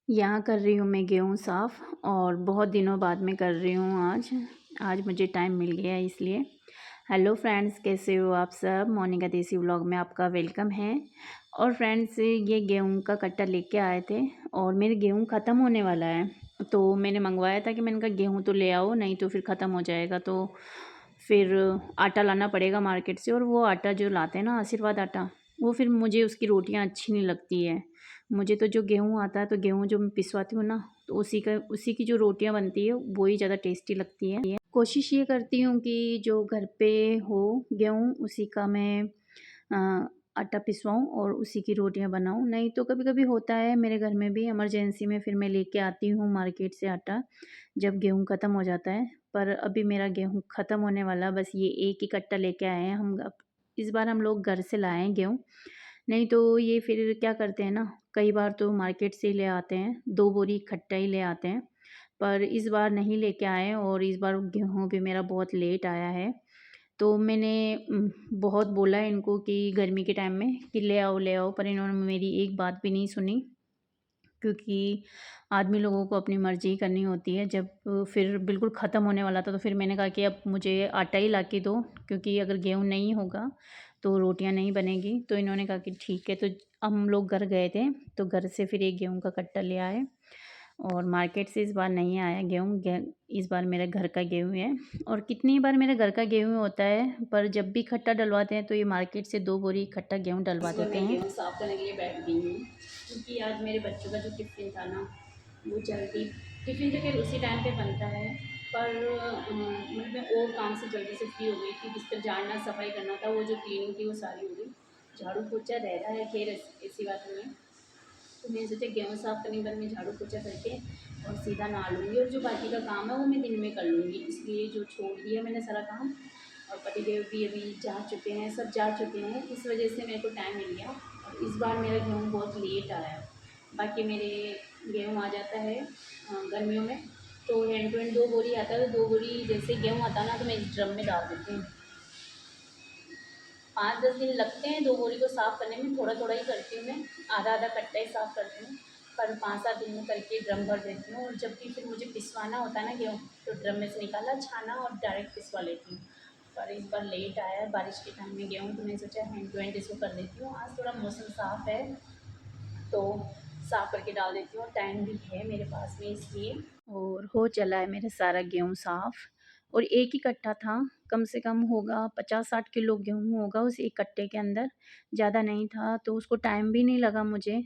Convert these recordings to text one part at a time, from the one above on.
यहाँ कर रही हूँ मैं गेहूँ साफ़ और बहुत दिनों बाद में कर रही हूँ आज। आज मुझे टाइम मिल गया है इसलिए। हेलो फ्रेंड्स, कैसे हो आप सब? मोनिका देसी व्लॉग में आपका वेलकम है। और फ्रेंड्स, ये गेहूँ का कट्टा लेके आए थे और मेरे गेहूँ ख़त्म होने वाला है। तो मैंने मंगवाया था कि मैंने कहा गेहूँ तो ले आओ, नहीं तो फिर ख़त्म हो जाएगा। तो फिर आटा लाना पड़ेगा मार्केट से, और वो आटा जो लाते हैं ना, आशीर्वाद आटा, वो फिर मुझे उसकी रोटियाँ अच्छी नहीं लगती है। मुझे तो जो गेहूँ आता है, तो गेहूँ जो मैं पिसवाती हूँ ना, तो उसी की जो रोटियाँ बनती है वो ही ज़्यादा टेस्टी लगती है। कोशिश ये करती हूँ कि जो घर पे हो गेहूँ, उसी का मैं अ, आटा पिसवाऊँ और उसी की रोटियाँ बनाऊँ। नहीं तो कभी-कभी होता है मेरे घर में भी इमरजेंसी में, फिर मैं लेके आती हूँ मार्केट से आटा, जब गेहूँ ख़त्म हो जाता है। पर अभी मेरा गेहूँ ख़त्म होने वाला, बस ये एक ही कट्टा लेके आए हैं हम। अब इस बार हम लोग घर से लाए हैं गेहूँ, नहीं तो ये फिर क्या करते हैं ना, कई बार तो मार्केट से ही ले आते हैं, 2 बोरी इकट्ठा ही ले आते हैं। पर इस बार नहीं लेके आए और इस बार गेहूँ भी मेरा बहुत लेट आया है। तो मैंने बहुत बोला है इनको कि गर्मी के टाइम में कि ले आओ, पर इन्होंने मेरी एक बात भी नहीं सुनी। क्योंकि आदमी लोगों को अपनी मर्ज़ी करनी होती है। जब फिर बिल्कुल ख़त्म होने वाला था, तो फिर मैंने कहा कि अब मुझे आटा ही ला के दो, क्योंकि अगर गेहूँ नहीं होगा तो रोटियां नहीं बनेगी। तो इन्होंने कहा कि ठीक है। तो हम लोग घर गए थे, तो घर से फिर एक गेहूँ का कट्टा ले आए, और मार्केट से इस बार नहीं आया गेहूँ। इस बार मेरे घर का गेहूँ है। और कितनी बार मेरे घर का गेहूँ होता है, पर जब भी खट्टा डलवाते हैं तो ये मार्केट से 2 बोरी इकट्ठा गेहूँ डलवा देते हैं। गेहूँ साफ़ करने के लिए बैठ गई हूँ, क्योंकि आज मेरे बच्चों का जो टिफ़िन था ना, वो जल्दी, टिफ़िन तो खैर उसी टाइम पे बनता है, पर मतलब मैं और काम से जल्दी से फ्री हो गई थी। बिस्तर झाड़ना, सफाई करना था, वो जो क्लीनिंग थी वो सारी हो गई। झाड़ू पोछा रह रहा है, खैर ऐसी बात नहीं है। तो मैंने सोचा गेहूँ साफ़ करने के बाद मैं झाड़ू पोछा करके और सीधा नहा लूँगी, और जो बाकी का काम है वो मैं दिन में कर लूँगी। इसलिए जो छोड़ दिया मैंने सारा काम। और पतिदेव भी अभी जा चुके हैं, सब जा चुके हैं, इस वजह से मेरे को टाइम मिल गया। और इस बार मेरा गेहूँ बहुत लेट आया। बाकी मेरे गेहूँ आ जाता है गर्मियों में, तो हैंड टू हैंड 2 बोरी आता है। तो 2 बोरी जैसे गेहूँ आता है ना, तो मैं इस ड्रम में डाल देती हूँ। 5-10 दिन लगते हैं 2 बोरी को साफ़ करने में। थोड़ा-थोड़ा ही करती हूँ मैं, आधा-आधा कट्टा ही साफ़ करती हूँ। पर 5-7 दिन में करके ड्रम भर देती हूँ, और जब भी फिर मुझे पिसवाना होता है ना गेहूँ, तो ड्रम में से निकाला, छाना और डायरेक्ट पिसवा लेती हूँ। पर इस बार लेट आया है बारिश के टाइम में गेहूँ, तो मैंने सोचा हैंड टू हैंड इसको कर देती हूँ। आज थोड़ा मौसम साफ़ है, तो साफ़ करके डाल देती हूँ, और टाइम भी है मेरे पास में इसलिए। और हो चला है मेरा सारा गेहूँ साफ़। और एक ही कट्टा था, कम से कम होगा 50-60 किलो गेहूँ होगा उस एक कट्टे के अंदर, ज़्यादा नहीं था। तो उसको टाइम भी नहीं लगा मुझे,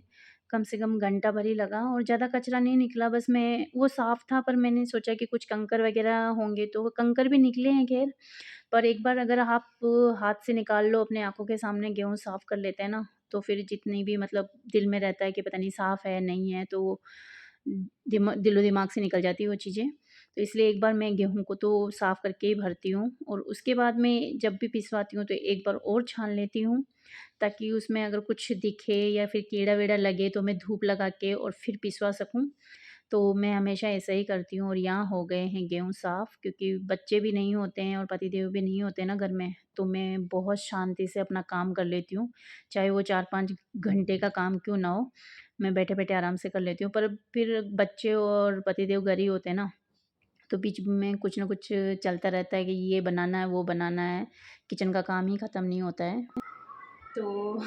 कम से कम घंटा भर ही लगा, और ज़्यादा कचरा नहीं निकला। बस मैं, वो साफ़ था, पर मैंने सोचा कि कुछ कंकर वगैरह होंगे, तो वो कंकर भी निकले हैं खैर। पर एक बार अगर आप हाथ से निकाल लो, अपने आँखों के सामने गेहूँ साफ़ कर लेते हैं ना, तो फिर जितनी भी मतलब दिल में रहता है कि पता नहीं साफ़ है, नहीं है, तो वो दिलो-दिमाग से निकल जाती है वो चीज़ें। तो इसलिए एक बार मैं गेहूँ को तो साफ़ करके ही भरती हूँ, और उसके बाद में जब भी पिसवाती हूँ तो एक बार और छान लेती हूँ, ताकि उसमें अगर कुछ दिखे या फिर कीड़ा-वीड़ा लगे तो मैं धूप लगा के और फिर पिसवा सकूँ। तो मैं हमेशा ऐसा ही करती हूँ। और यहाँ हो गए हैं गेहूँ साफ़, क्योंकि बच्चे भी नहीं होते हैं और पतिदेव भी नहीं होते ना घर में, तो मैं बहुत शांति से अपना काम कर लेती हूँ। चाहे वो 4-5 घंटे का काम क्यों ना हो, मैं बैठे-बैठे आराम से कर लेती हूँ। पर फिर बच्चे और पतिदेव घर ही होते हैं ना, तो बीच में कुछ न कुछ चलता रहता है कि ये बनाना है, वो बनाना है, किचन का काम ही ख़त्म नहीं होता है। तो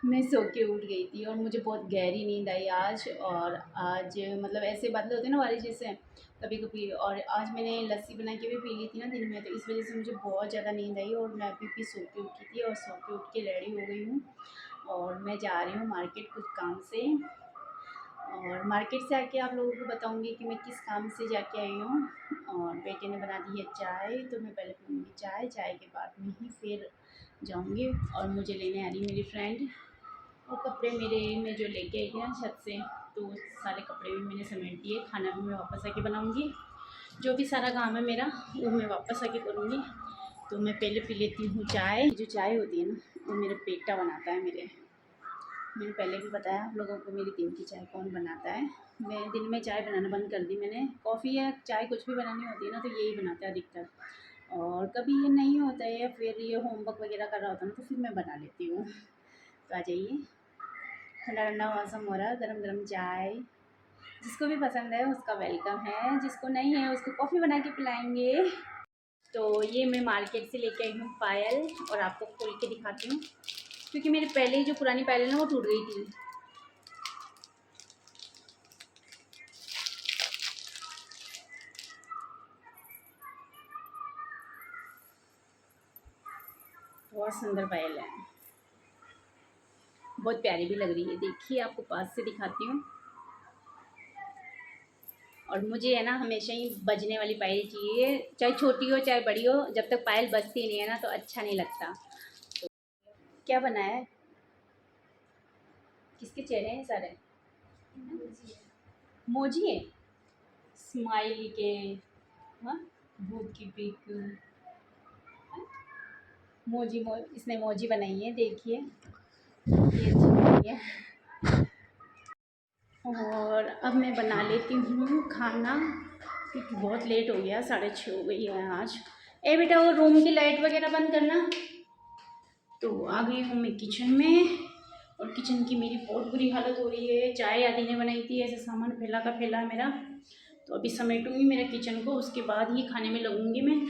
मैं सो के उठ गई थी, और मुझे बहुत गहरी नींद आई आज। और आज मतलब ऐसे बादल होते हैं ना बारिश जैसे, कभी-कभी। और आज मैंने लस्सी बना के भी पी ली थी ना दिन में, तो इस वज़ह से मुझे बहुत ज़्यादा नींद आई, और मैं अभी सो के उठी थी, और सो के उठ के रेडी हो गई हूँ। और मैं जा रही हूँ मार्केट कुछ काम से। और मार्केट से आके आप लोगों को बताऊँगी कि मैं किस काम से जाके आई हूँ। और बेटे ने बना दी है चाय, तो मैं पहले पीऊँगी चाय, चाय के बाद में ही फिर जाऊँगी। और मुझे लेने आ रही मेरी फ्रेंड। और कपड़े मेरे मैं जो लेके आई थी ना छत से, तो सारे कपड़े भी मैंने समेट दिए। खाना भी मैं वापस आके बनाऊँगी, जो भी सारा काम है मेरा वो मैं वापस आके करूँगी। तो मैं पहले पी लेती हूँ चाय। जो चाय होती है ना, वो मेरा बेटा बनाता है मेरे। मैंने पहले भी बताया आप लोगों को मेरी दिन की चाय कौन बनाता है। मैं दिन में चाय बनाना बंद कर दी मैंने। कॉफ़ी या चाय कुछ भी बनानी होती है ना, तो यही बनाता है अधिकतर। और कभी ये नहीं होता है या फिर ये होमवर्क वगैरह कर रहा होता है ना, तो फिर मैं बना लेती हूँ। तो आ जाइए, ठंडा ठंडा मौसम हो रहा है, गरम गरम चाय जिसको भी पसंद है उसका वेलकम है, जिसको नहीं है उसको कॉफ़ी बना के पिलाएंगे। तो ये मैं मार्केट से लेके आई हूँ पायल, और आपको खोल के दिखाती हूँ क्योंकि मेरी पहले ही जो पुरानी पायल है ना वो टूट गई थी। बहुत सुंदर पायल है, बहुत प्यारी भी लग रही है। देखिए आपको पास से दिखाती हूँ। और मुझे है ना हमेशा ही बजने वाली पायल चाहिए, चाहे छोटी हो चाहे बड़ी हो, जब तक पायल बजती नहीं है ना तो अच्छा नहीं लगता। क्या बनाया है? किसके चेहरे हैं सारे? मोजी है, स्माइली के। हाँ, भूत की पिक। इसने मोजी बनाई है, देखिए ये अच्छी बनाई है। और अब मैं बना लेती हूँ खाना क्योंकि बहुत लेट हो गया, 6:30 हो गई है आज। ए बेटा वो रूम की लाइट वगैरह बंद करना। तो आ गई हूँ मैं किचन में, और किचन की मेरी बहुत बुरी हालत हो रही है। चाय आदि ने बनाई थी, ऐसे सामान फैला का फैला है मेरा। तो अभी समेटूँगी मेरा किचन को, उसके बाद ही खाने में लगूँगी मैं।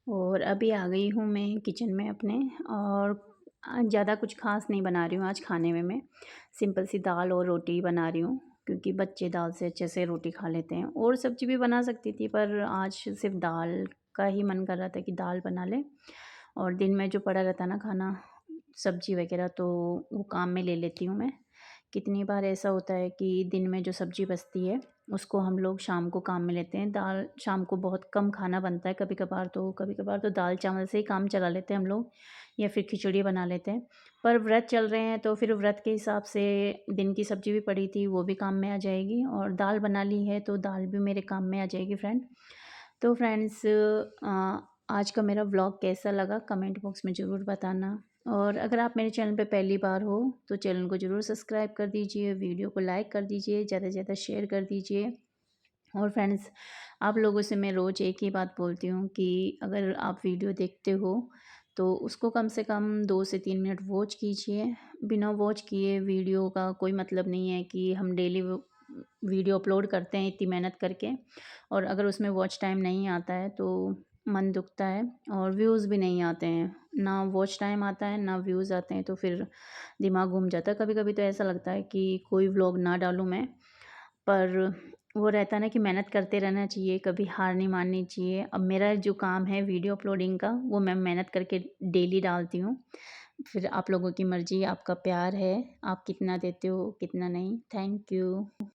और अभी आ गई हूँ मैं किचन में अपने, और ज़्यादा कुछ खास नहीं बना रही हूँ आज खाने में। मैं सिंपल सी दाल और रोटी बना रही हूँ क्योंकि बच्चे दाल से अच्छे से रोटी खा लेते हैं। और सब्ज़ी भी बना सकती थी पर आज सिर्फ दाल का ही मन कर रहा था कि दाल बना लें। और दिन में जो पड़ा रहता है ना खाना, सब्ज़ी वगैरह, तो वो काम में ले लेती हूँ मैं। कितनी बार ऐसा होता है कि दिन में जो सब्ज़ी बचती है उसको हम लोग शाम को काम में लेते हैं। दाल शाम को बहुत कम खाना बनता है, कभी कभार तो दाल चावल से ही काम चला लेते हैं हम लोग, या फिर खिचड़ी बना लेते हैं। पर व्रत चल रहे हैं तो फिर व्रत के हिसाब से दिन की सब्ज़ी भी पड़ी थी, वो भी काम में आ जाएगी, और दाल बना ली है तो दाल भी मेरे काम में आ जाएगी फ्रेंड। तो फ्रेंड्स, आज का मेरा व्लॉग कैसा लगा कमेंट बॉक्स में ज़रूर बताना। और अगर आप मेरे चैनल पे पहली बार हो तो चैनल को ज़रूर सब्सक्राइब कर दीजिए, वीडियो को लाइक कर दीजिए, ज़्यादा से ज़्यादा शेयर कर दीजिए। और फ्रेंड्स, आप लोगों से मैं रोज़ एक ही बात बोलती हूँ कि अगर आप वीडियो देखते हो तो उसको कम से कम 2 से 3 मिनट वॉच कीजिए। बिना वॉच किए वीडियो का कोई मतलब नहीं है कि हम डेली वीडियो अपलोड करते हैं इतनी मेहनत करके, और अगर उसमें वॉच टाइम नहीं आता है तो मन दुखता है, और व्यूज़ भी नहीं आते हैं। ना वॉच टाइम आता है ना व्यूज़ आते हैं, तो फिर दिमाग घूम जाता है। कभी कभी तो ऐसा लगता है कि कोई व्लॉग ना डालूँ मैं, पर वो रहता है ना कि मेहनत करते रहना चाहिए, कभी हार नहीं माननी चाहिए। अब मेरा जो काम है वीडियो अपलोडिंग का, वो मैं मेहनत करके डेली डालती हूँ। फिर आप लोगों की मर्ज़ी, आपका प्यार है, आप कितना देते हो कितना नहीं। Thank you.